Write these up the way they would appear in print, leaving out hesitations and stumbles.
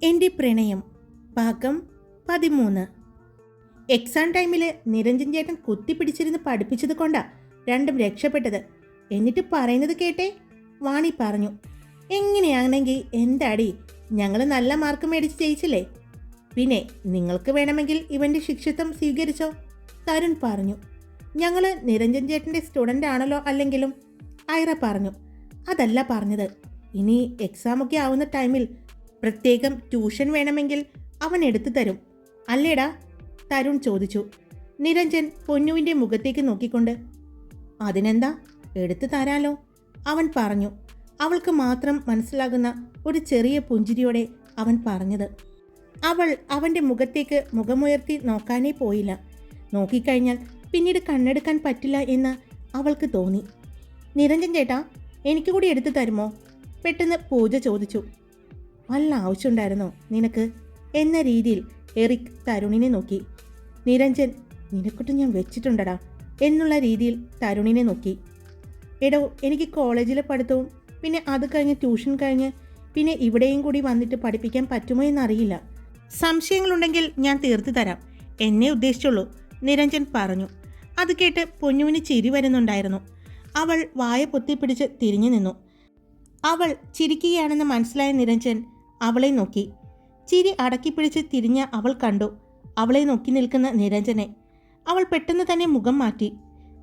എൻ്റെ പ്രണയം ഭാഗം 13. എക്സാം ടൈമിൽ നിരഞ്ജൻ ചേട്ടൻ കുത്തിപ്പിടിച്ചിരുന്ന് പഠിപ്പിച്ചത് കൊണ്ടാ രണ്ടും രക്ഷപ്പെട്ടത്. എന്നിട്ട് പറയുന്നത് കേട്ടേ, വാണി പറഞ്ഞു. എങ്ങനെയാണെങ്കിൽ എന്താടി, ഞങ്ങൾ നല്ല മാർക്ക് മേടിച്ച് ജയിച്ചില്ലേ? പിന്നെ നിങ്ങൾക്ക് വേണമെങ്കിൽ ഇവൻ്റെ ശിക്ഷത്വം സ്വീകരിച്ചോ, തരുൺ പറഞ്ഞു. ഞങ്ങൾ നിരഞ്ജൻ ചേട്ടൻ്റെ സ്റ്റുഡൻ്റ് ആണല്ലോ അല്ലെങ്കിലും, ഐറ പറഞ്ഞു. അതല്ല പറഞ്ഞത്, ഇനി എക്സാമൊക്കെ ആവുന്ന ടൈമിൽ പ്രത്യേകം ട്യൂഷൻ വേണമെങ്കിൽ അവൻ എടുത്തു തരും അല്ലേടാ, തരുൺ ചോദിച്ചു. നിരഞ്ജൻ പൊന്നുവിൻ്റെ മുഖത്തേക്ക് നോക്കിക്കൊണ്ട് അതിനെന്താ, എടുത്തു തരാലോ, അവൻ പറഞ്ഞു. അവൾക്ക് മാത്രം മനസ്സിലാകുന്ന ഒരു ചെറിയ പുഞ്ചിരിയോടെ അവൻ പറഞ്ഞത്. അവൾ അവൻ്റെ മുഖത്തേക്ക് മുഖമുയർത്തി നോക്കാനേ പോയില്ല. നോക്കിക്കഴിഞ്ഞാൽ പിന്നീട് കണ്ണെടുക്കാൻ പറ്റില്ല എന്ന് അവൾക്ക് തോന്നി. നിരഞ്ജൻ ചേട്ടാ, എനിക്ക് കൂടി എടുത്തു തരുമോ, പെട്ടെന്ന് പൂജ ചോദിച്ചു. വല്ല ആവശ്യമുണ്ടായിരുന്നോ നിനക്ക് എന്ന രീതിയിൽ എറിക് തരുണിനെ നോക്കി. നിരഞ്ജൻ, നിനക്കൊട്ട് ഞാൻ വെച്ചിട്ടുണ്ടടാ എന്നുള്ള രീതിയിൽ തരുണിനെ നോക്കി. എടോ, എനിക്ക് കോളേജിലെ പഠിത്തവും പിന്നെ അത് കഴിഞ്ഞ് ട്യൂഷൻ കഴിഞ്ഞ് പിന്നെ ഇവിടെയും കൂടി വന്നിട്ട് പഠിപ്പിക്കാൻ പറ്റുമോ എന്നറിയില്ല. സംശയങ്ങളുണ്ടെങ്കിൽ ഞാൻ തീർത്തു തരാം, എന്നെ ഉദ്ദേശിച്ചുള്ളൂ, നിരഞ്ജൻ പറഞ്ഞു. അത് കേട്ട് പൊന്നുവിന് ചിരി വരുന്നുണ്ടായിരുന്നു. അവൾ വായ പൊത്തിപ്പിടിച്ച് തിരിഞ്ഞു നിന്നു. അവൾ ചിരിക്കുകയാണെന്ന് മനസ്സിലായ നിരഞ്ജൻ അവളെ നോക്കി. ചിരി അടക്കിപ്പിടിച്ച് തിരിഞ്ഞ അവൾ കണ്ടു അവളെ നോക്കി നിൽക്കുന്ന നിരഞ്ജനെ. അവൾ പെട്ടെന്ന് തന്നെ മുഖം മാറ്റി.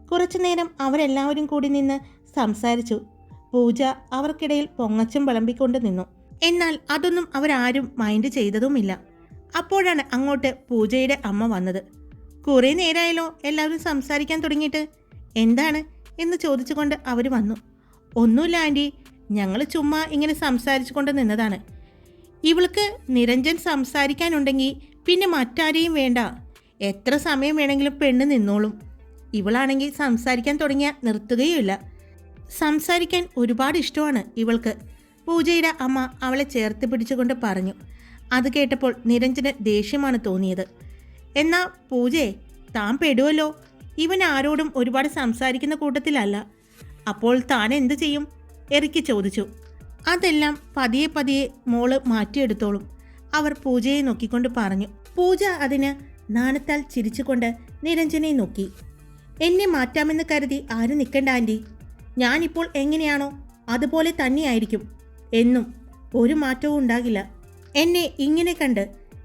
കുറച്ചുനേരം അവരെല്ലാവരും കൂടി നിന്ന് സംസാരിച്ചു. പൂജ അവർക്കിടയിൽ പൊങ്ങച്ചം വിളമ്പിക്കൊണ്ട് നിന്നു. എന്നാൽ അതൊന്നും അവരാരും മൈൻഡ് ചെയ്തതുമില്ല. അപ്പോഴാണ് അങ്ങോട്ട് പൂജയുടെ അമ്മ വന്നത്. കുറേ നേരമായല്ലോ എല്ലാവരും സംസാരിക്കാൻ തുടങ്ങിയിട്ട്, എന്താണ് എന്ന് ചോദിച്ചുകൊണ്ട് അവർ വന്നു. ഒന്നുമില്ല ആൻറ്റി, ഞങ്ങൾ ചുമ്മാ ഇങ്ങനെ സംസാരിച്ചു കൊണ്ട് നിന്നതാണ്. ഇവൾക്ക് നിരഞ്ജൻ സംസാരിക്കാനുണ്ടെങ്കിൽ പിന്നെ മറ്റാരെയും വേണ്ട, എത്ര സമയം വേണമെങ്കിലും പെണ്ണ് നിന്നോളും. ഇവളാണെങ്കിൽ സംസാരിക്കാൻ തുടങ്ങിയാൽ നിർത്തുകയുമില്ല. സംസാരിക്കാൻ ഒരുപാട് ഇഷ്ടമാണ് ഇവൾക്ക്, പൂജയുടെ അമ്മ അവളെ ചേർത്ത് പിടിച്ചുകൊണ്ട് പറഞ്ഞു. അത് കേട്ടപ്പോൾ നിരഞ്ജന് ദേഷ്യമാണ് തോന്നിയത്. എന്നാ പൂജയെ, താൻ പെടുവല്ലോ, ഇവൻ ആരോടും ഒരുപാട് സംസാരിക്കുന്ന കൂട്ടത്തിലല്ല. അപ്പോൾ താൻ എന്തു ചെയ്യും, എറിക്ക് ചോദിച്ചു. അതെല്ലാം പതിയെ പതിയെ മോള് മാറ്റിയെടുത്തോളും, അവർ പൂജയെ നോക്കിക്കൊണ്ട് പറഞ്ഞു. പൂജ അതിന് നാണത്താൽ ചിരിച്ചുകൊണ്ട് നിരഞ്ജനെ നോക്കി. എന്നെ മാറ്റാമെന്ന് കരുതി ആരും നിൽക്കണ്ട ആൻറ്റി, ഞാനിപ്പോൾ എങ്ങനെയാണോ അതുപോലെ തന്നെയായിരിക്കും എന്നും, ഒരു മാറ്റവും ഉണ്ടാകില്ല. എന്നെ ഇങ്ങനെ കണ്ട്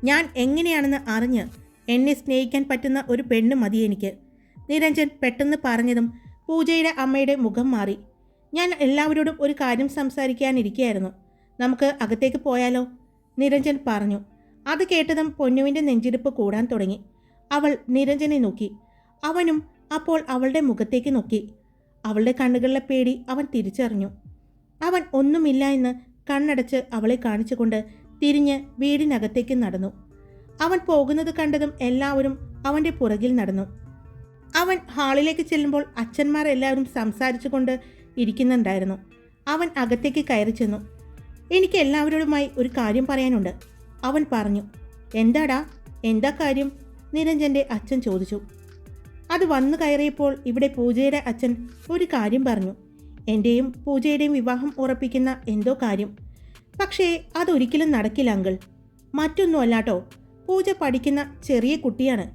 ഞാൻ എങ്ങനെയാണെന്ന് അറിഞ്ഞ് എന്നെ സ്നേഹിക്കാൻ പറ്റുന്ന ഒരു പെണ്ണ് മതി എനിക്ക്, നിരഞ്ജൻ പെട്ടെന്ന് പറഞ്ഞതും പൂജയുടെ അമ്മയുടെ മുഖം മാറി. ഞാൻ എല്ലാവരോടും ഒരു കാര്യം സംസാരിക്കാനിരിക്കുകയായിരുന്നു, നമുക്ക് അകത്തേക്ക് പോയാലോ, നിരഞ്ജൻ പറഞ്ഞു. അത് കേട്ടതും പൊന്നുവിൻ്റെ നെഞ്ചിടിപ്പ് കൂടാൻ തുടങ്ങി. അവൾ നിരഞ്ജനെ നോക്കി. അവനും അപ്പോൾ അവളുടെ മുഖത്തേക്ക് നോക്കി. അവളുടെ കണ്ണുകളിലെ പേടി അവൻ തിരിച്ചറിഞ്ഞു. അവൻ ഒന്നുമില്ല എന്ന് കണ്ണടച്ച് അവളെ കാണിച്ചുകൊണ്ട് തിരിഞ്ഞ് വീടിനകത്തേക്ക് നടന്നു. അവൻ പോകുന്നത് കണ്ടതും എല്ലാവരും അവൻ്റെ പുറകിൽ നടന്നു. അവൻ ഹാളിലേക്ക് ചെല്ലുമ്പോൾ അച്ഛന്മാർ എല്ലാവരും സംസാരിച്ചു കൊണ്ട് ഇരിക്കുന്നുണ്ടായിരുന്നു. അവൻ അകത്തേക്ക് കയറി ചെന്നു. എനിക്ക് എല്ലാവരോടുമായി ഒരു കാര്യം പറയാനുണ്ട്, അവൻ പറഞ്ഞു. എന്താടാ, എന്താ കാര്യം, നിരഞ്ജൻ്റെ അച്ഛൻ ചോദിച്ചു. അത് വന്നു കയറിയപ്പോൾ ഇവിടെ പൂജയുടെ അച്ഛൻ ഒരു കാര്യം പറഞ്ഞു. എൻ്റെയും പൂജയുടെയും വിവാഹം ഉറപ്പിക്കുന്ന എന്തോ കാര്യം. പക്ഷേ അതൊരിക്കലും നടക്കില്ല അങ്കിൾ. മറ്റൊന്നുമല്ലാട്ടോ, പൂജ പഠിക്കുന്ന ചെറിയ കുട്ടിയാണ്.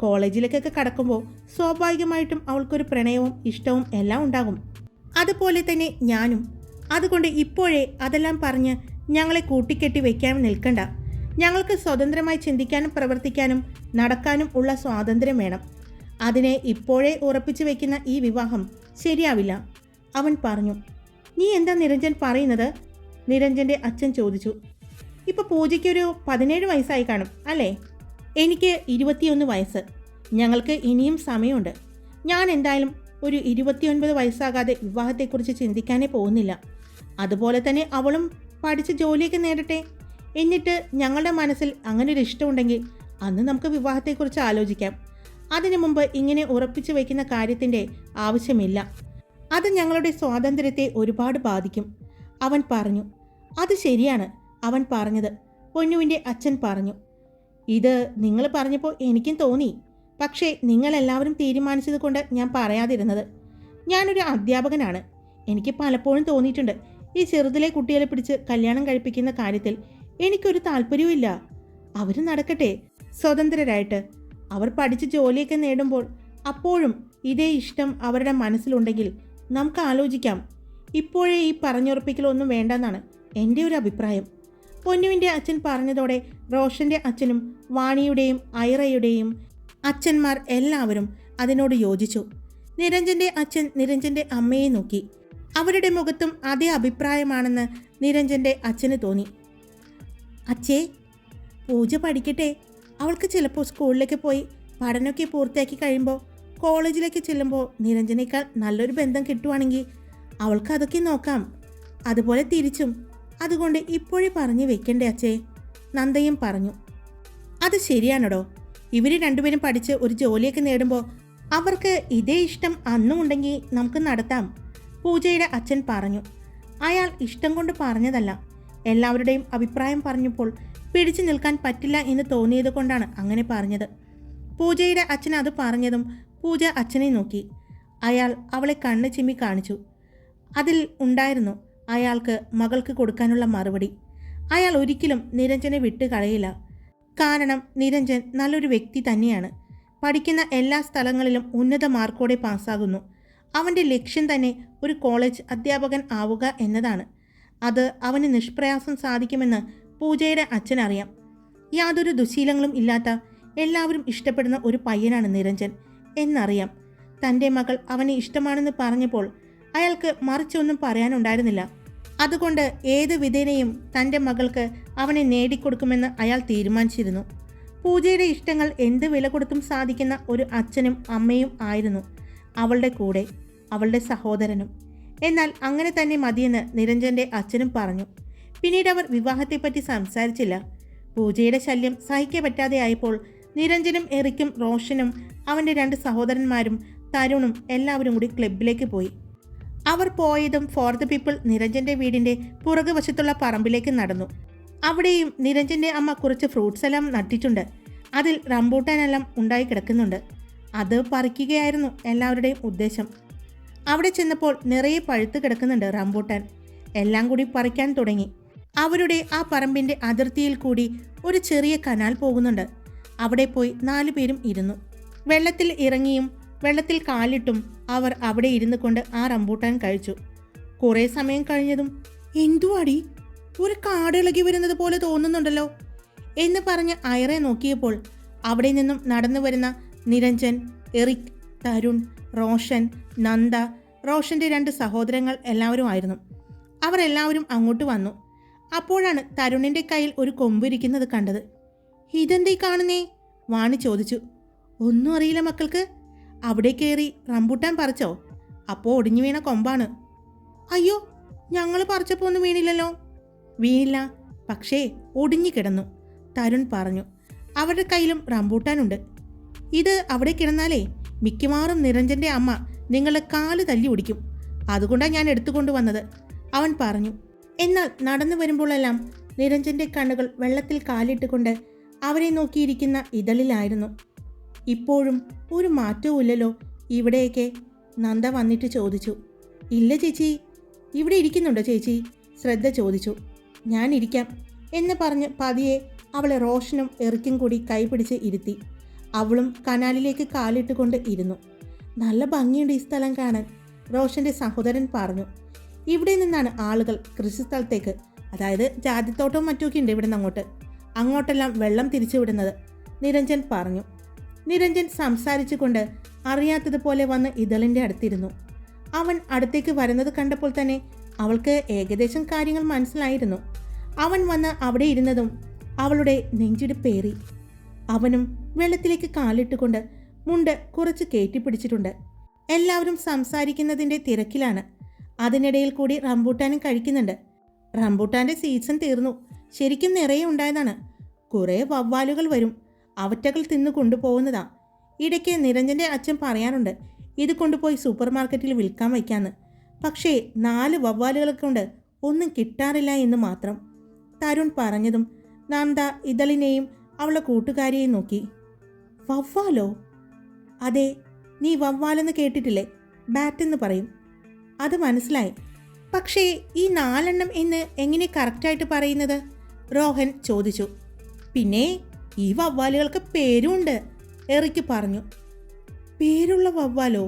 കോളേജിലേക്കൊക്കെ കടക്കുമ്പോൾ സ്വാഭാവികമായിട്ടും അവൾക്കൊരു പ്രണയവും ഇഷ്ടവും എല്ലാം ഉണ്ടാകും. അതുപോലെ തന്നെ ഞാനും. അതുകൊണ്ട് ഇപ്പോഴേ അതെല്ലാം പറഞ്ഞ് ഞങ്ങളെ കൂട്ടിക്കെട്ടി വെക്കാൻ നിൽക്കണ്ട. ഞങ്ങൾക്ക് സ്വതന്ത്രമായി ചിന്തിക്കാനും പ്രവർത്തിക്കാനും നടക്കാനും ഉള്ള സ്വാതന്ത്ര്യം വേണം. അതിനെ ഇപ്പോഴേ ഉറപ്പിച്ചു വെക്കുന്ന ഈ വിവാഹം ശരിയാവില്ല, അവൻ പറഞ്ഞു. നീ എന്താ നിരഞ്ജൻ പറയുന്നത്, നിരഞ്ജൻ്റെ അച്ഛൻ ചോദിച്ചു. ഇപ്പോൾ പൂജയ്ക്കൊരു 17 വയസ്സായി കാണും അല്ലേ? എനിക്ക് 21 വയസ്സ്. ഞങ്ങൾക്ക് ഇനിയും സമയമുണ്ട്. ഞാൻ എന്തായാലും ഒരു 29 വയസ്സാകാതെ വിവാഹത്തെക്കുറിച്ച് ചിന്തിക്കാനേ പോകുന്നില്ല. അതുപോലെ തന്നെ അവളും പഠിച്ച് ജോലിയൊക്കെ നേടട്ടെ. എന്നിട്ട് ഞങ്ങളുടെ മനസ്സിൽ അങ്ങനെ ഒരു ഇഷ്ടമുണ്ടെങ്കിൽ അന്ന് നമുക്ക് വിവാഹത്തെക്കുറിച്ച് ആലോചിക്കാം. അതിനു മുമ്പ് ഇങ്ങനെ ഉറപ്പിച്ചു വയ്ക്കുന്ന കാര്യത്തിൻ്റെ ആവശ്യമില്ല. അത് ഞങ്ങളുടെ സ്വാതന്ത്ര്യത്തെ ഒരുപാട് ബാധിക്കും, അവൻ പറഞ്ഞു. അത് ശരിയാണ്, അവൻ പറഞ്ഞത്, പൊന്നുവിൻ്റെ അച്ഛൻ പറഞ്ഞു. ഇത് നിങ്ങൾ പറഞ്ഞപ്പോൾ എനിക്കും തോന്നി. പക്ഷേ നിങ്ങളെല്ലാവരും തീരുമാനിച്ചത് കൊണ്ട് ഞാൻ പറയാതിരുന്നത്. ഞാനൊരു അധ്യാപകനാണ്. എനിക്ക് പലപ്പോഴും തോന്നിയിട്ടുണ്ട്, ഈ ചെറുതിലെ കുട്ടികളെ പിടിച്ച് കല്യാണം കഴിപ്പിക്കുന്ന കാര്യത്തിൽ എനിക്കൊരു താല്പര്യവും അവർ നടക്കട്ടെ സ്വതന്ത്രരായിട്ട്. അവർ പഠിച്ച് ജോലിയൊക്കെ നേടുമ്പോൾ അപ്പോഴും ഇതേ ഇഷ്ടം അവരുടെ മനസ്സിലുണ്ടെങ്കിൽ നമുക്ക് ആലോചിക്കാം. ഇപ്പോഴേ ഈ പറഞ്ഞുറപ്പിക്കലൊന്നും വേണ്ടെന്നാണ് എൻ്റെ ഒരു അഭിപ്രായം. പൊന്നുവിൻ്റെ അച്ഛൻ പറഞ്ഞതോടെ റോഷൻ്റെ അച്ഛനും വാണിയുടെയും ഐറയുടെയും അച്ഛന്മാർ എല്ലാവരും അതിനോട് യോജിച്ചു. നിരഞ്ജൻ്റെ അച്ഛൻ നിരഞ്ജൻ്റെ അമ്മയെ നോക്കി. അവരുടെ മുഖത്തും അതേ അഭിപ്രായമാണെന്ന് നിരഞ്ജൻ്റെ അച്ഛന് തോന്നി. അച്ഛേ, പൂജ പഠിക്കട്ടെ. അവൾക്ക് ചിലപ്പോൾ സ്കൂളിലേക്ക് പോയി പഠനമൊക്കെ പൂർത്തിയാക്കി കഴിയുമ്പോൾ കോളേജിലേക്ക് ചെല്ലുമ്പോൾ നിരഞ്ജനേക്കാൾ നല്ലൊരു ബന്ധം കിട്ടുവാണെങ്കിൽ അവൾക്ക് അതൊക്കെ നോക്കാം. അതുപോലെ തിരിച്ചും. അതുകൊണ്ട് ഇപ്പോഴേ പറഞ്ഞു വെക്കണ്ടേ അച്ഛേ, നന്ദയും പറഞ്ഞു. അത് ശരിയാണോ? ഇവർ രണ്ടുപേരും പഠിച്ച് ഒരു ജോലിയൊക്കെ നേടുമ്പോൾ അവർക്ക് ഇതേ ഇഷ്ടം അന്നും ഉണ്ടെങ്കിൽ നമുക്ക് നടത്താം, പൂജയുടെ അച്ഛൻ പറഞ്ഞു. അയാൾ ഇഷ്ടം കൊണ്ട് പറഞ്ഞതല്ല, എല്ലാവരുടെയും അഭിപ്രായം പറഞ്ഞപ്പോൾ പിടിച്ചു നിൽക്കാൻ പറ്റില്ല എന്ന് തോന്നിയത് കൊണ്ടാണ് അങ്ങനെ പറഞ്ഞത്. പൂജയുടെ അച്ഛൻ അത് പറഞ്ഞതും പൂജ അച്ഛനെ നോക്കി. അയാൾ അവളെ കണ്ണ് ചിമ്മി കാണിച്ചു. അതിൽ ഉണ്ടായിരുന്നു അയാൾക്ക് മകൾക്ക് കൊടുക്കാനുള്ള മറുപടി. അയാൾ ഒരിക്കലും നിരഞ്ജനെ വിട്ട് കളയില്ല. കാരണം നിരഞ്ജൻ നല്ലൊരു വ്യക്തി തന്നെയാണ്. പഠിക്കുന്ന എല്ലാ സ്ഥലങ്ങളിലും ഉന്നത മാർക്കോടെ പാസ്സാകുന്നു. അവൻ്റെ ലക്ഷ്യം തന്നെ ഒരു കോളേജ് അധ്യാപകൻ ആവുക എന്നതാണ്. അത് അവന് നിഷ്പ്രയാസം സാധിക്കുമെന്ന് പൂജയുടെ അച്ഛനറിയാം. യാതൊരു ദുശീലങ്ങളും ഇല്ലാത്ത എല്ലാവരും ഇഷ്ടപ്പെടുന്ന ഒരു പയ്യനാണ് നിരഞ്ജൻ എന്നറിയാം. തൻ്റെ മകൾ അവനെ ഇഷ്ടമാണെന്ന് പറഞ്ഞപ്പോൾ അയാൾക്ക് മറിച്ചൊന്നും പറയാനുണ്ടായിരുന്നില്ല. അതുകൊണ്ട് ഏത് വിധേനയും തൻ്റെ മകൾക്ക് അവനെ നേടിക്കൊടുക്കുമെന്ന് അയാൾ തീരുമാനിച്ചിരുന്നു. പൂജയുടെ ഇഷ്ടങ്ങൾ എന്ത് വില കൊടുത്തും സാധിക്കുന്ന ഒരു അച്ഛനും അമ്മയും ആയിരുന്നു അവളുടെ കൂടെ, അവളുടെ സഹോദരനും. എന്നാൽ അങ്ങനെ തന്നെ മതിയെന്ന് നിരഞ്ജൻ്റെ അച്ഛനും പറഞ്ഞു. പിന്നീട് അവർ വിവാഹത്തെപ്പറ്റി സംസാരിച്ചില്ല. പൂജയുടെ ശല്യം സഹിക്കാൻ പറ്റാതെ ആയപ്പോൾ നിരഞ്ജനും എറിക്കും റോഷനും അവൻ്റെ 2 സഹോദരന്മാരും തരുണും എല്ലാവരും കൂടി ക്ലബിലേക്ക് പോയി. അവർ പോയതും ഫോർ ദ പീപ്പിൾ നിരഞ്ജൻ്റെ വീടിൻ്റെ പുറകുവശത്തുള്ള പറമ്പിലേക്ക് നടന്നു. അവിടെയും നിരഞ്ജൻ്റെ അമ്മ കുറച്ച് ഫ്രൂട്ട്സ് എല്ലാം നട്ടിട്ടുണ്ട്. അതിൽ റംബൂട്ടാനെല്ലാം ഉണ്ടായി കിടക്കുന്നുണ്ട്. അത് പറിക്കുകയായിരുന്നു എല്ലാവരുടെയും ഉദ്ദേശം. അവിടെ ചെന്നപ്പോൾ നിറയെ പഴുത്ത് കിടക്കുന്നുണ്ട് റംബൂട്ടാൻ. എല്ലാം കൂടി പറിക്കാൻ തുടങ്ങി. അവരുടെ ആ പറമ്പിൻ്റെ അതിർത്തിയിൽ കൂടി ഒരു ചെറിയ കനാൽ പോകുന്നുണ്ട്. അവിടെ പോയി 4 പേരും ഇരുന്നു. വെള്ളത്തിൽ ഇറങ്ങിയും വെള്ളത്തിൽ കാലിട്ടും അവർ അവിടെ ഇരുന്നു കൊണ്ട് ആ റംബൂട്ടാൻ കഴിച്ചു. കുറേ സമയം കഴിഞ്ഞതും എന്തുവാടി, ഒരു കാടിളകി വരുന്നത് പോലെ തോന്നുന്നുണ്ടല്ലോ എന്ന് പറഞ്ഞ് ഐറെ നോക്കിയപ്പോൾ അവിടെ നിന്നും നടന്നു വരുന്ന നിരഞ്ജൻ, എറിക്, തരുൺ, റോഷൻ, നന്ദ, റോഷൻ്റെ 2 സഹോദരങ്ങൾ എല്ലാവരും ആയിരുന്നു. അവർ എല്ലാവരും അങ്ങോട്ട് വന്നു. അപ്പോഴാണ് തരുണിൻ്റെ കയ്യിൽ ഒരു കൊമ്പിരിക്കുന്നത് കണ്ടത്. ഇതെന്തീ കാണുന്നേ? വാണി ചോദിച്ചു. ഒന്നും അറിയില്ല മക്കൾക്ക്. അവിടെ കയറി റംബൂട്ടാൻ പറിച്ചോ? അപ്പോൾ ഒടിഞ്ഞു വീണ കൊമ്പാണ്. അയ്യോ, ഞങ്ങൾ പറിച്ചപ്പോൾ ഒന്നും വീണില്ലല്ലോ. വീണില്ല, പക്ഷേ ഒടിഞ്ഞു കിടന്നു, തരുൺ പറഞ്ഞു. അവരുടെ കയ്യിലും റംബൂട്ടാനുണ്ട്. ഇത് അവിടെ കിടന്നാലേ മിക്കവാറും നിരഞ്ജൻ്റെ അമ്മ നിങ്ങളെ കാല് തല്ലി ഓടിക്കും. അതുകൊണ്ടാണ് ഞാൻ എടുത്തുകൊണ്ട് വന്നത്, അവൻ പറഞ്ഞു. എന്നാൽ നടന്നു വരുമ്പോഴെല്ലാം നിരഞ്ജൻ്റെ കണ്ണുകൾ വെള്ളത്തിൽ കാലിട്ടുകൊണ്ട് അവരെ നോക്കിയിരിക്കുന്ന ഇതളിലായിരുന്നു. ഇപ്പോഴും ഒരു മാറ്റവും ഇല്ലല്ലോ ഇവിടെയൊക്കെ, നന്ദ വന്നിട്ട് ചോദിച്ചു. ഇല്ല ചേച്ചി. ഇവിടെ ഇരിക്കുന്നുണ്ടോ ചേച്ചി? ശ്രദ്ധ ചോദിച്ചു. ഞാൻ ഇരിക്കാം എന്ന് പറഞ്ഞ് പതിയെ അവളെ റോഷനും എറിക്കും കൂടി കൈപിടിച്ച് ഇരുത്തി. അവളും കനാലിലേക്ക് കാലിട്ടുകൊണ്ട് ഇരുന്നു. നല്ല ഭംഗിയുണ്ട് ഈ സ്ഥലം കാണാൻ, റോഷൻ്റെ സഹോദരൻ പറഞ്ഞു. ഇവിടെ നിന്നാണ് ആളുകൾ കൃഷിസ്ഥലത്തേക്ക്, അതായത് ജാതിത്തോട്ടവും മറ്റുമൊക്കെ ഉണ്ട് ഇവിടെ നിന്ന് അങ്ങോട്ടെല്ലാം വെള്ളം തിരിച്ചുവിടുന്നത്, നിരഞ്ജൻ പറഞ്ഞു. നിരഞ്ജൻ സംസാരിച്ചു കൊണ്ട് അറിയാത്തതുപോലെ വന്ന് ഇതളിൻ്റെ അടുത്തിരുന്നു. അവൻ അടുത്തേക്ക് വരുന്നത് കണ്ടപ്പോൾ തന്നെ അവൾക്ക് ഏകദേശം കാര്യങ്ങൾ മനസ്സിലായിരുന്നു. അവൻ വന്ന് അവിടെ ഇരുന്നതും അവളുടെ നെഞ്ചിടിപ്പേറി. അവനും വെള്ളത്തിലേക്ക് കാലിട്ടുകൊണ്ട് മുണ്ട് കുറച്ച് കയറ്റിപ്പിടിച്ചിട്ടുണ്ട്. എല്ലാവരും സംസാരിക്കുന്നതിൻ്റെ തിരക്കിലാണ്. അതിനിടയിൽ കൂടി റംബൂട്ടാനും കഴിക്കുന്നുണ്ട്. റംബൂട്ടാൻ്റെ സീസൺ തീർന്നു. ശരിക്കും നിറയെ ഉണ്ടായതാണ്. കുറേ വവ്വാലുകൾ വരും, അവറ്റകൾ തിന്നു കൊണ്ടുപോകുന്നതാ. ഇടയ്ക്ക് നിരഞ്ജൻ്റെ അച്ഛൻ പറയാറുണ്ട് ഇത് കൊണ്ടുപോയി സൂപ്പർ മാർക്കറ്റിൽ വിൽക്കാൻ വയ്ക്കാന്ന്. പക്ഷേ 4 വവ്വാലുകളെ കൊണ്ട് ഒന്നും കിട്ടാറില്ല എന്ന് മാത്രം, തരുൺ പറഞ്ഞതും നന്ദ ഇതളിനെയും അവളുടെ കൂട്ടുകാരിയെയും നോക്കി. വവ്വാലോ? അതെ, നീ വവ്വാലെന്ന് കേട്ടിട്ടില്ലേ? ബാറ്റ് എന്ന് പറയും. അത് മനസ്സിലായി. പക്ഷേ ഈ 4 എണ്ണം എന്ന് എങ്ങനെ കറക്റ്റായിട്ട് പറയുന്നത്? രോഹൻ ചോദിച്ചു. പിന്നെ ഈ വവ്വാലുകൾക്ക് പേരുമുണ്ട്, എറിക്ക് പറഞ്ഞു. പേരുള്ള വവ്വാലോ?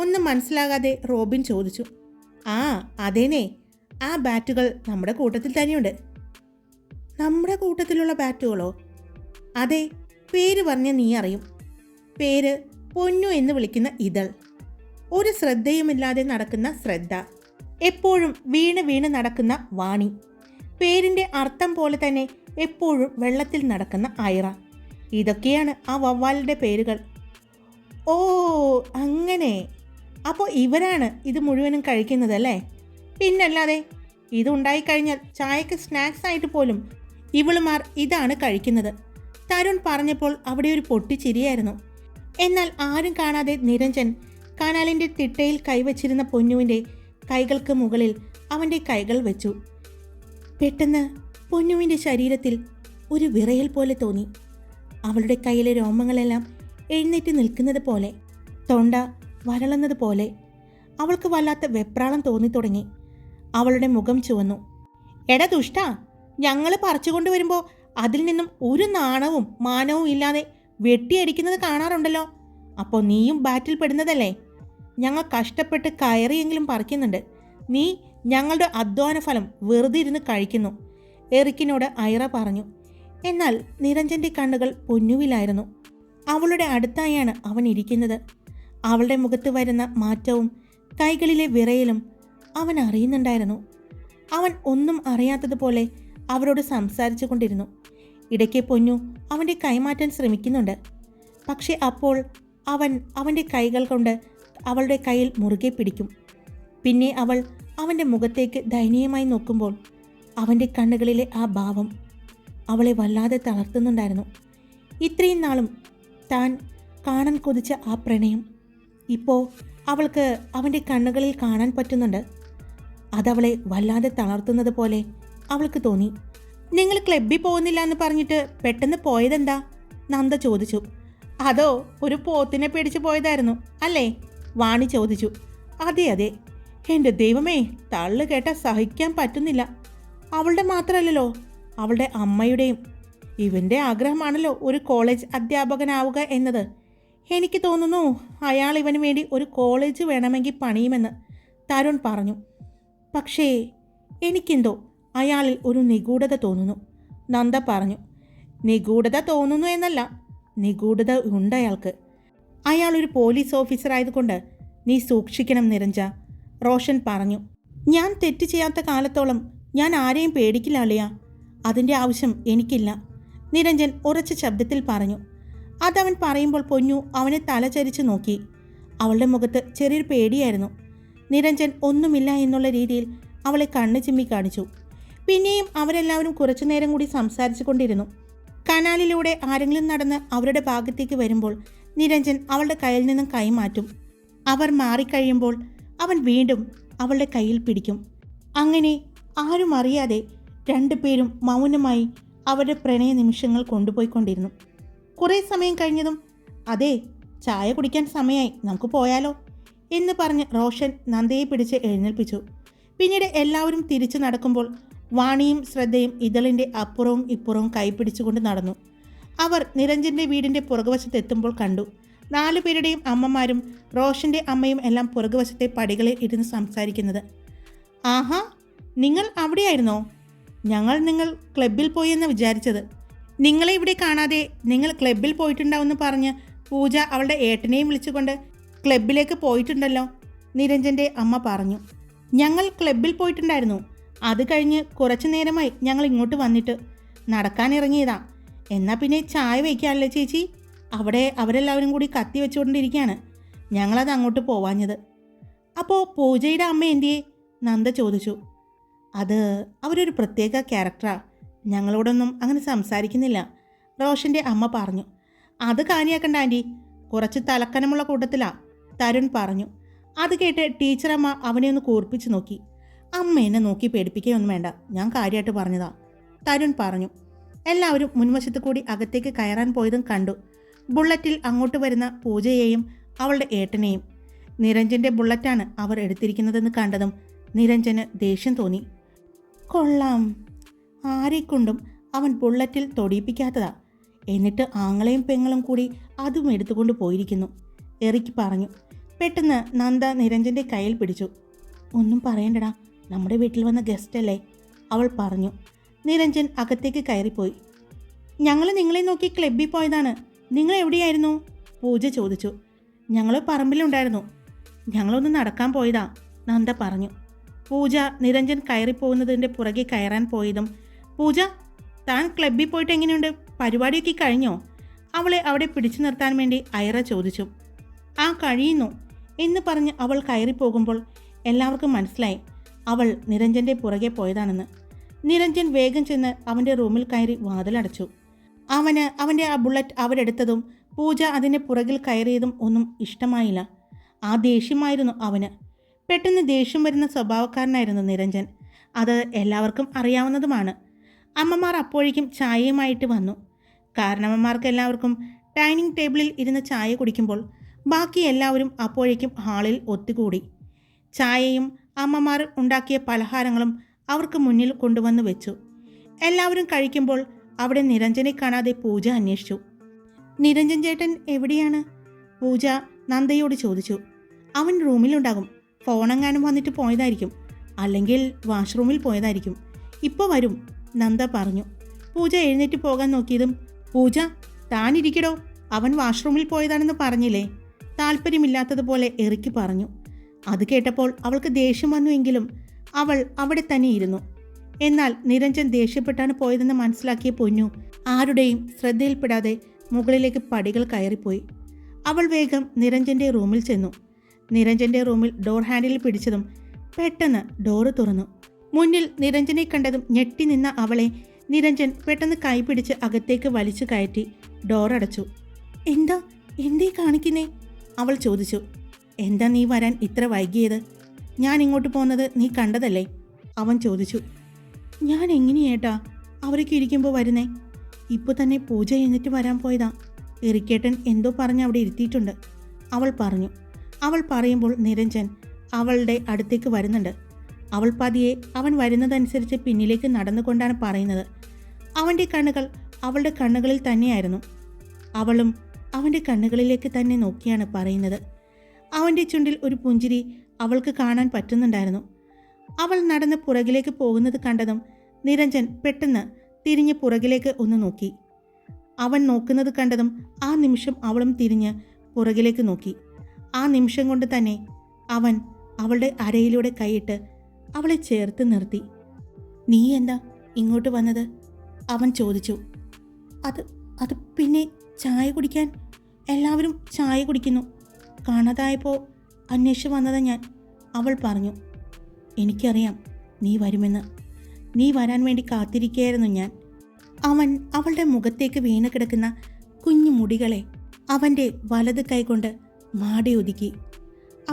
ഒന്നും മനസ്സിലാകാതെ റോബിൻ ചോദിച്ചു. ആ അതേനേ, ആ ബാറ്റുകൾ നമ്മുടെ കൂട്ടത്തിൽ തന്നെയുണ്ട്. നമ്മുടെ കൂട്ടത്തിലുള്ള ബാറ്റുകളോ? അതെ, പേര് പറഞ്ഞ നീ അറിയും. പേര് പൊന്നു എന്ന് വിളിക്കുന്ന ഇതൾ. ഒരു ശ്രദ്ധയുമില്ലാതെ നടക്കുന്ന ശ്രദ്ധ. എപ്പോഴും വീണ് വീണ് നടക്കുന്ന വാണി. പേരിൻ്റെ അർത്ഥം പോലെ തന്നെ എപ്പോഴും വെള്ളത്തിൽ നടക്കുന്ന ഐറ. ഇതൊക്കെയാണ് ആ വവ്വാലിൻ്റെ പേരുകൾ. ഓ അങ്ങനെ. അപ്പോൾ ഇവരാണ് ഇത് മുഴുവനും കഴിക്കുന്നതല്ലേ? പിന്നല്ലാതെ. ഇതുണ്ടായിക്കഴിഞ്ഞാൽ ചായക്ക് സ്നാക്സ് ആയിട്ട് പോലും ഇവളുമാർ ഇതാണ് കഴിക്കുന്നത്. തരുൺ പറഞ്ഞപ്പോൾ അവിടെ ഒരു പൊട്ടിച്ചിരിയായിരുന്നു. എന്നാൽ ആരും കാണാതെ നിരഞ്ജൻ കനാലിൻ്റെ തിട്ടയിൽ കൈവച്ചിരുന്ന പൊന്നുവിൻ്റെ കൈകൾക്ക് മുകളിൽ അവൻ്റെ കൈകൾ വെച്ചു. പെട്ടെന്ന് പൊന്നുവിൻ്റെ ശരീരത്തിൽ ഒരു വിറയൽ പോലെ തോന്നി. അവളുടെ കയ്യിലെ രോമങ്ങളെല്ലാം എഴുന്നേറ്റ് നിൽക്കുന്നത് പോലെ, തൊണ്ട വരളുന്നത് പോലെ. അവൾക്ക് വല്ലാത്ത വെപ്രാളം തോന്നിത്തുടങ്ങി. അവളുടെ മുഖം ചുവന്നു. എടാ ദുഷ്ട, ഞങ്ങൾ പറിച്ചുകൊണ്ടുവരുമ്പോൾ അതിൽ നിന്നും ഒരു നാണവും മാനവും ഇല്ലാതെ വെട്ടിയടിക്കുന്നത് കാണാറുണ്ടല്ലോ. അപ്പോൾ നീയും ബാറ്റിൽ പെടുന്നതല്ലേ? ഞങ്ങൾ കഷ്ടപ്പെട്ട് കയറിയെങ്കിലും പറിക്കുന്നുണ്ട്. നീ ഞങ്ങളുടെ അധ്വാന ഫലം വെറുതെ ഇരുന്ന് കഴിക്കുന്നു, എറിക്കിനോട് ഐറ പറഞ്ഞു. എന്നാൽ നിരഞ്ജൻ്റെ കണ്ണുകൾ പൊന്നുവിലായിരുന്നു. അവളുടെ അടുത്തായാണ് അവൻ ഇരിക്കുന്നത്. അവളുടെ മുഖത്ത് വരുന്ന മാറ്റവും കൈകളിലെ വിറയലും അവൻ അറിയുന്നുണ്ടായിരുന്നു. അവൻ ഒന്നും അറിയാത്തതുപോലെ അവരോട് സംസാരിച്ചു കൊണ്ടിരുന്നു. ഇടയ്ക്ക് പൊന്നു അവൻ്റെ കൈമാറ്റാൻ ശ്രമിക്കുന്നുണ്ട്. പക്ഷെ അപ്പോൾ അവൻ അവൻ്റെ കൈകൾ കൊണ്ട് അവളുടെ കയ്യിൽ മുറുകെ പിടിക്കും. പിന്നെ അവൾ അവൻ്റെ മുഖത്തേക്ക് ദയനീയമായി നോക്കുമ്പോൾ അവൻ്റെ കണ്ണുകളിലെ ആ ഭാവം അവളെ വല്ലാതെ തളർത്തുന്നുണ്ടായിരുന്നു. ഇത്രയും നാളും താൻ കാണാൻ കൊതിച്ച ആ പ്രണയം ഇപ്പോൾ അവൾക്ക് അവൻ്റെ കണ്ണുകളിൽ കാണാൻ പറ്റുന്നുണ്ട്. അതവളെ വല്ലാതെ തളർത്തുന്നത് പോലെ അവൾക്ക് തോന്നി. നിങ്ങൾ ക്ലബ്ബിൽ പോകുന്നില്ല എന്ന് പറഞ്ഞിട്ട് പെട്ടെന്ന് പോയതെന്താ? നന്ദ ചോദിച്ചു. അതോ ഒരു പോത്തിനെ പേടിച്ച് പോയതായിരുന്നു അല്ലേ? വാണി ചോദിച്ചു. അതെ അതെ. എൻ്റെ ദൈവമേ, തള്ളു കേട്ട സഹിക്കാൻ പറ്റുന്നില്ല. അവളുടെ മാത്രമല്ലല്ലോ, അവളുടെ അമ്മയുടെയും. ഇവൻ്റെ ആഗ്രഹമാണല്ലോ ഒരു കോളേജ് അധ്യാപകനാവുക എന്നത്. എനിക്ക് തോന്നുന്നു അയാൾ ഇവന് വേണ്ടി ഒരു കോളേജ് വേണമെങ്കിൽ പണിയുമെന്ന് തരുൺ പറഞ്ഞു. പക്ഷേ എനിക്കെന്തോ അയാളിൽ ഒരു നിഗൂഢത തോന്നുന്നു, നന്ദ പറഞ്ഞു. നിഗൂഢത തോന്നുന്നു എന്നല്ല, നിഗൂഢത ഉണ്ട് അയാൾക്ക്. അയാളൊരു പോലീസ് ഓഫീസർ ആയതുകൊണ്ട് നീ സൂക്ഷിക്കണം നിരഞ്ജ, റോഷൻ പറഞ്ഞു. ഞാൻ തെറ്റ് ചെയ്യാത്ത കാലത്തോളം ഞാൻ ആരെയും പേടിക്കില്ല അളിയ. അതിൻ്റെ ആവശ്യം എനിക്കില്ല, നിരഞ്ജൻ ഉറച്ച ശബ്ദത്തിൽ പറഞ്ഞു. അതവൻ പറയുമ്പോൾ പൊന്നു അവനെ തലചരിച്ച് നോക്കി. അവളുടെ മുഖത്ത് ചെറിയൊരു പേടിയായിരുന്നു. നിരഞ്ജൻ ഒന്നുമില്ല എന്നുള്ള രീതിയിൽ അവളെ കണ്ണ് ചിമ്മി കാണിച്ചു. പിന്നെയും അവരെല്ലാവരും കുറച്ചു നേരം കൂടി സംസാരിച്ചു കൊണ്ടിരുന്നു. കനാലിലൂടെ ആരെങ്കിലും നടന്ന് അവരുടെ ഭാഗത്തേക്ക് വരുമ്പോൾ നിരഞ്ജൻ അവളുടെ കയ്യിൽ നിന്നും കൈമാറ്റും. അവർ മാറിക്കഴിയുമ്പോൾ അവൻ വീണ്ടും അവളുടെ കയ്യിൽ പിടിക്കും. അങ്ങനെ ആരും അറിയാതെ രണ്ടുപേരും മൗനമായി അവരുടെ പ്രണയ നിമിഷങ്ങൾ കൊണ്ടുപോയിക്കൊണ്ടിരുന്നു. കുറേ സമയം കഴിഞ്ഞതും അതെ, ചായ കുടിക്കാൻ സമയമായി, നമുക്ക് പോയാലോ എന്ന് പറഞ്ഞ് റോഷൻ നന്ദയെ പിടിച്ച് എഴുന്നേൽപ്പിച്ചു. പിന്നീട് എല്ലാവരും തിരിച്ചു നടക്കുമ്പോൾ വാണിയും ശ്രദ്ധയും ഇതളിൻ്റെ അപ്പുറവും ഇപ്പുറവും കൈപിടിച്ചുകൊണ്ട് നടന്നു. അവർ നിരഞ്ജൻ്റെ വീടിൻ്റെ പുറകുവശത്തെത്തുമ്പോൾ കണ്ടു 4 പേരുടെയും അമ്മമാരും റോഷൻ്റെ അമ്മയും എല്ലാം പുറകുവശത്തെ പടികളിൽ ഇരുന്ന് സംസാരിക്കുന്നത്. ആഹാ, നിങ്ങൾ അവിടെയായിരുന്നോ? നിങ്ങൾ ക്ലബ്ബിൽ പോയി എന്ന് വിചാരിച്ചത്. നിങ്ങളെ ഇവിടെ കാണാതെ നിങ്ങൾ ക്ലബ്ബിൽ പോയിട്ടുണ്ടാവുമെന്ന് പറഞ്ഞ് പൂജ അവളുടെ ഏട്ടനെയും വിളിച്ചുകൊണ്ട് ക്ലബ്ബിലേക്ക് പോയിട്ടുണ്ടല്ലോ, നിരഞ്ജൻ്റെ അമ്മ പറഞ്ഞു. ഞങ്ങൾ ക്ലബ്ബിൽ പോയിട്ടുണ്ടായിരുന്നു. അത് കഴിഞ്ഞ് കുറച്ചു നേരമായി ഞങ്ങൾ ഇങ്ങോട്ട് വന്നിട്ട് നടക്കാനിറങ്ങിയതാ. എന്നാൽ പിന്നെ ചായ വയ്ക്കാമല്ലേ ചേച്ചി? അവിടെ അവരെല്ലാവരും കൂടി കത്തി വെച്ചുകൊണ്ടിരിക്കുകയാണ്. ഞങ്ങളത് അങ്ങോട്ട് പോവാഞ്ഞത്. അപ്പോൾ പൂജയുടെ അമ്മ എന്തിയേ? നന്ദ ചോദിച്ചു. അത് അവരൊരു പ്രത്യേക ക്യാരക്ടറാണ്, ഞങ്ങളോടൊന്നും അങ്ങനെ സംസാരിക്കുന്നില്ല, റോഷൻ്റെ അമ്മ പറഞ്ഞു. അത് കാര്യമാക്കണ്ട ആൻറ്റി, കുറച്ച് തലക്കനമുള്ള കൂട്ടത്തിലാണ്, തരുൺ പറഞ്ഞു. അത് കേട്ട് ടീച്ചറമ്മ അവനെ ഒന്ന് കൂർപ്പിച്ച് നോക്കി. അമ്മ എന്നെ നോക്കി പേടിപ്പിക്കുകയൊന്നും വേണ്ട, ഞാൻ കാര്യമായിട്ട് പറഞ്ഞതാ, തരുൺ പറഞ്ഞു. എല്ലാവരും മുൻവശത്ത് കൂടി അകത്തേക്ക് കയറാൻ പോയതും കണ്ടു. ബുള്ളറ്റിൽ അങ്ങോട്ട് വരുന്ന പൂജയെയും അവളുടെ ഏട്ടനെയും. നിരഞ്ജൻ്റെ ബുള്ളറ്റാണ് അവർ എടുത്തിരിക്കുന്നതെന്ന് കണ്ടതും നിരഞ്ജന് ദേഷ്യം തോന്നി. കൊള്ളാം, ആരെക്കൊണ്ടും അവൻ ബുള്ളറ്റിൽ തൊടിയിപ്പിക്കാത്തതാ. എന്നിട്ട് ആങ്ങളെയും പെങ്ങളും കൂടി അതും എടുത്തുകൊണ്ട് പോയിരിക്കുന്നു, എറിക്ക് പറഞ്ഞു. പെട്ടെന്ന് നന്ദ നിരഞ്ജൻ്റെ കയ്യിൽ പിടിച്ചു. ഒന്നും പറയണ്ടടാ, നമ്മുടെ വീട്ടിൽ വന്ന ഗസ്റ്റല്ലേ, അവൾ പറഞ്ഞു. നിരഞ്ജൻ അകത്തേക്ക് കയറിപ്പോയി. ഞങ്ങൾ നിങ്ങളെ നോക്കി ക്ലബ്ബിൽ പോയതാണ്. നിങ്ങൾ എവിടെയായിരുന്നു? പൂജ ചോദിച്ചു. ഞങ്ങൾ പറമ്പിലുണ്ടായിരുന്നു. ഞങ്ങളൊന്ന് നടക്കാൻ പോയതാ, നന്ദ പറഞ്ഞു. പൂജ നിരഞ്ജൻ കയറിപ്പോകുന്നതിൻ്റെ പുറകെ കയറാൻ പോയതും, പൂജ താൻ ക്ലബ്ബിൽ പോയിട്ട് എങ്ങനെയുണ്ട്? പരിപാടിയൊക്കെ കഴിഞ്ഞോ? അവളെ അവിടെ പിടിച്ചു നിർത്താൻ വേണ്ടി ഐറ ചോദിച്ചു. ആ കഴിയുന്നു എന്ന് പറഞ്ഞ് അവൾ കയറിപ്പോകുമ്പോൾ എല്ലാവർക്കും മനസ്സിലായി അവൾ നിരഞ്ജൻ്റെ പുറകെ പോയതാണെന്ന്. നിരഞ്ജൻ വേഗം ചെന്ന് അവൻ്റെ റൂമിൽ കയറി വാതിലടച്ചു. അവൻ്റെ ആ ബുള്ളറ്റ് അവരെടുത്തതും പൂജ അതിൻ്റെ പുറകിൽ കയറിയതും ഒന്നും ഇഷ്ടമായില്ല. ആ ദേഷ്യമായിരുന്നു അവന്. പെട്ടെന്ന് ദേഷ്യം വരുന്ന സ്വഭാവക്കാരനായിരുന്നു നിരഞ്ജൻ. അത് എല്ലാവർക്കും അറിയാവുന്നതുമാണ്. അമ്മമാർ അപ്പോഴേക്കും ചായയുമായിട്ട് വന്നു. കാരണവന്മാർക്ക് എല്ലാവർക്കും ഡൈനിങ് ടേബിളിൽ ഇരുന്ന് ചായ കുടിക്കുമ്പോൾ ബാക്കി എല്ലാവരും അപ്പോഴേക്കും ഹാളിൽ ഒത്തുകൂടി. ചായയും അമ്മമാർ ഉണ്ടാക്കിയ പലഹാരങ്ങളും അവർക്ക് മുന്നിൽ കൊണ്ടുവന്ന് വെച്ചു. എല്ലാവരും കഴിക്കുമ്പോൾ അവിടെ നിരഞ്ജനെ കാണാതെ പൂജ അന്വേഷിച്ചു. നിരഞ്ജൻ ചേട്ടൻ എവിടെയാണ്? പൂജ നന്ദയോട് ചോദിച്ചു. അവൻ റൂമിലുണ്ടാകും. ഫോണെങ്ങാനും വന്നിട്ട് പോയതായിരിക്കും, അല്ലെങ്കിൽ വാഷ്റൂമിൽ പോയതായിരിക്കും. ഇപ്പോൾ വരും, നന്ദ പറഞ്ഞു. പൂജ എഴുന്നേറ്റ് പോകാൻ നോക്കിയതും, പൂജ താനിരിക്കടോ, അവൻ വാഷ്റൂമിൽ പോയതാണെന്ന് പറഞ്ഞില്ലേ, താല്പര്യമില്ലാത്തതുപോലെ എറിക്ക് പറഞ്ഞു. അത് കേട്ടപ്പോൾ അവൾക്ക് ദേഷ്യം വന്നുവെങ്കിലും അവൾ അവിടെ തന്നെ ഇരുന്നു. എന്നാൽ നിരഞ്ജൻ ദേഷ്യപ്പെട്ടാണ് പോയതെന്ന് മനസ്സിലാക്കിയ പൊന്നു ആരുടെയും ശ്രദ്ധയിൽപ്പെടാതെ മുകളിലേക്ക് പടികൾ കയറിപ്പോയി. അവൾ വേഗം നിരഞ്ജൻ്റെ റൂമിൽ ചെന്നു. നിരഞ്ജൻ്റെ റൂമിൽ ഡോർ ഹാൻഡിൽ പിടിച്ചതും പെട്ടെന്ന് ഡോറ് തുറന്നു. മുന്നിൽ നിരഞ്ജനെ കണ്ടതും ഞെട്ടി നിന്ന അവളെ നിരഞ്ജൻ പെട്ടെന്ന് കൈപിടിച്ച് അകത്തേക്ക് വലിച്ചു കയറ്റി ഡോറടച്ചു. എന്തേ കാണിക്കുന്നേ? അവൾ ചോദിച്ചു. എന്താ നീ വരാൻ ഇത്ര വൈകിയത്? ഞാൻ ഇങ്ങോട്ട് പോകുന്നത് നീ കണ്ടതല്ലേ? അവൻ ചോദിച്ചു. ഞാൻ എങ്ങനെയേട്ടാ അവരൊക്കെ ഇരിക്കുമ്പോൾ വരുന്നേ? ഇപ്പോൾ തന്നെ പൂജ എന്നിട്ട് വരാൻ പോയതാ. എറിക്കേട്ടൻ എന്തോ പറഞ്ഞ് അവിടെ ഇരുത്തിയിട്ടുണ്ട്, അവൾ പറഞ്ഞു. അവൾ പറയുമ്പോൾ നിരഞ്ജൻ അവളുടെ അടുത്തേക്ക് വരുന്നുണ്ട്. അവൾ പതിയെ അവൻ വരുന്നതനുസരിച്ച് പിന്നിലേക്ക് നടന്നുകൊണ്ടാണ് പറയുന്നത്. അവൻ്റെ കണ്ണുകൾ അവളുടെ കണ്ണുകളിൽ തന്നെയായിരുന്നു. അവളും അവൻ്റെ കണ്ണുകളിലേക്ക് തന്നെ നോക്കിയാണ് പറയുന്നത്. അവൻ്റെ ചുണ്ടിൽ ഒരു പുഞ്ചിരി അവൾക്ക് കാണാൻ പറ്റുന്നുണ്ടായിരുന്നു. അവൾ നടന്ന് പുറകിലേക്ക് പോകുന്നത് കണ്ടതും നിരഞ്ജൻ പെട്ടെന്ന് തിരിഞ്ഞ് പുറകിലേക്ക് ഒന്ന് നോക്കി. അവൻ നോക്കുന്നത് കണ്ടതും ആ നിമിഷം അവളും തിരിഞ്ഞ് പുറകിലേക്ക് നോക്കി. ആ നിമിഷം കൊണ്ട് തന്നെ അവൻ അവളുടെ അരയിലൂടെ കൈയിട്ട് അവളെ ചേർത്ത് നിർത്തി. നീ എന്താ ഇങ്ങോട്ട് വന്നത്? അവൻ ചോദിച്ചു. അത് പിന്നെ ചായ കുടിക്കാൻ. എല്ലാവരും ചായ കുടിക്കുന്നു. കാണാതായപ്പോൾ അന്വേഷിച്ച് വന്നതാ ഞാൻ, അവൾ പറഞ്ഞു. എനിക്കറിയാം നീ വരുമെന്ന്. നീ വരാൻ വേണ്ടി കാത്തിരിക്കുകയായിരുന്നു ഞാൻ. അവൻ അവളുടെ മുഖത്തേക്ക് വീണ് കിടക്കുന്ന കുഞ്ഞു മുടികളെ അവൻ്റെ വലത് കൈകൊണ്ട് മാടി ഒതുക്കി.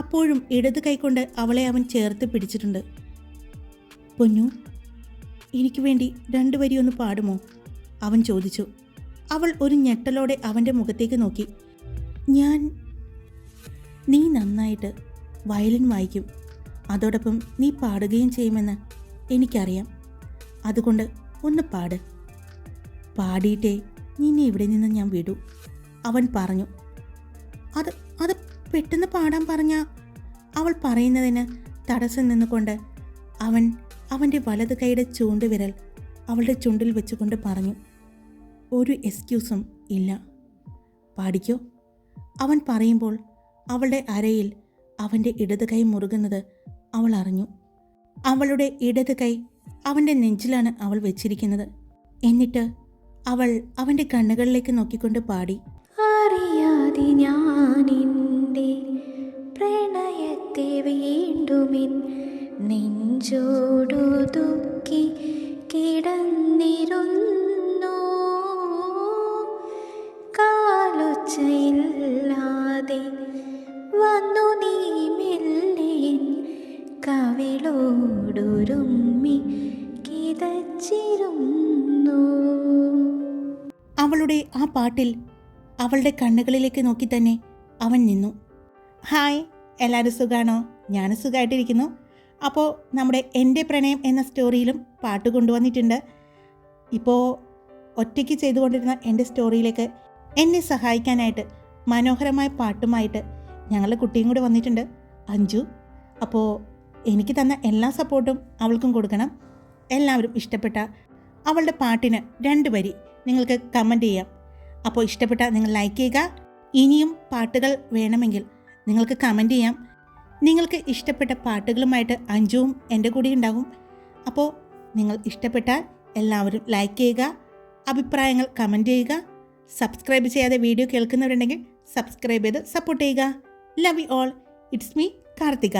അപ്പോഴും ഇടത് കൈകൊണ്ട് അവളെ അവൻ ചേർത്ത് പിടിച്ചിട്ടുണ്ട്. പൊന്നു, എനിക്ക് വേണ്ടി 2 വരി ഒന്ന് പാടുമോ? അവൻ ചോദിച്ചു. അവൾ ഒരു ഞെട്ടലോടെ അവൻ്റെ മുഖത്തേക്ക് നോക്കി. നീ നന്നായിട്ട് വയലിൻ വായിക്കും, അതോടൊപ്പം നീ പാടുകയും ചെയ്യുമെന്ന് എനിക്കറിയാം. അതുകൊണ്ട് ഒന്ന് പാട്. പാടിയിട്ടേ നിന്നെ ഇവിടെ നിന്ന് ഞാൻ വിടൂ, അവൻ പറഞ്ഞു. അത് പെട്ടെന്ന് പാടാൻ പറഞ്ഞ അവൾ പറയുന്നതിന് തടസ്സം നിന്നുകൊണ്ട് അവൻ്റെ വലത് കൈയുടെ ചൂണ്ടുവിരൽ അവളുടെ ചുണ്ടിൽ വെച്ചുകൊണ്ട് പറഞ്ഞു. ഒരു എക്സ്ക്യൂസും ഇല്ല, പാടിക്കോ, അവൻ പറയുമ്പോൾ അവളുടെ അരയിൽ അവൻ്റെ ഇടത് കൈ മുറുകുന്നത് അവൾ അറിഞ്ഞു. അവളുടെ ഇടത് കൈ അവൻ്റെ നെഞ്ചിലാണ് അവൾ വെച്ചിരിക്കുന്നത്. എന്നിട്ട് അവൾ അവൻ്റെ കണ്ണുകളിലേക്ക് നോക്കിക്കൊണ്ട് പാടി. അറിയാതെ ഞാനെൻ്റെ പ്രണയത്തെ വീണ്ടുമിൻ നെഞ്ചോടു ദുഃഖി കിടന്നിരുന്നു. കാലൊച്ചയില്ലാതെ വന്നു നീ മെല്ലെ കവിളോടൊരുമ്മി കിതച്ചിരുന്നു. അവളുടെ ആ പാട്ടിൽ അവളുടെ കണ്ണുകളിലേക്ക് നോക്കി തന്നെ അവൻ നിന്നു. ഹായ്, എല്ലാവരും സുഖാണോ? ഞാൻ സുഖമായിട്ടിരിക്കുന്നു. അപ്പോൾ നമ്മുടെ എൻ്റെ പ്രണയം എന്ന സ്റ്റോറിയിലും പാട്ട് കൊണ്ടുവന്നിട്ടുണ്ട്. ഇപ്പോൾ ഒറ്റയ്ക്ക് ചെയ്തുകൊണ്ടിരുന്ന എൻ്റെ സ്റ്റോറിയിലേക്ക് എന്നെ സഹായിക്കാനായിട്ട് മനോഹരമായ പാട്ടുമായിട്ട് ഞങ്ങളുടെ കുട്ടിയും കൂടി വന്നിട്ടുണ്ട്, അഞ്ജു. അപ്പോൾ എനിക്ക് തന്ന എല്ലാ സപ്പോർട്ടും അവൾക്കും കൊടുക്കണം. എല്ലാവരും ഇഷ്ടപ്പെട്ട അവളുടെ പാട്ടിന് 2 വരി നിങ്ങൾക്ക് കമൻറ്റ് ചെയ്യാം. അപ്പോൾ ഇഷ്ടപ്പെട്ട നിങ്ങൾ ലൈക്ക് ചെയ്യുക. ഇനിയും പാട്ടുകൾ വേണമെങ്കിൽ നിങ്ങൾക്ക് കമൻറ്റ് ചെയ്യാം. നിങ്ങൾക്ക് ഇഷ്ടപ്പെട്ട പാട്ടുകളുമായിട്ട് അഞ്ജുവും എൻ്റെ കൂടെ ഉണ്ടാകും. അപ്പോൾ നിങ്ങൾ ഇഷ്ടപ്പെട്ടാൽ എല്ലാവരും ലൈക്ക് ചെയ്യുക, അഭിപ്രായങ്ങൾ കമൻറ്റ് ചെയ്യുക. സബ്സ്ക്രൈബ് ചെയ്യാതെ വീഡിയോ കേൾക്കുന്നവരുണ്ടെങ്കിൽ സബ്സ്ക്രൈബ് ചെയ്ത് സപ്പോർട്ട് ചെയ്യുക. Love you all. It's me Karthika.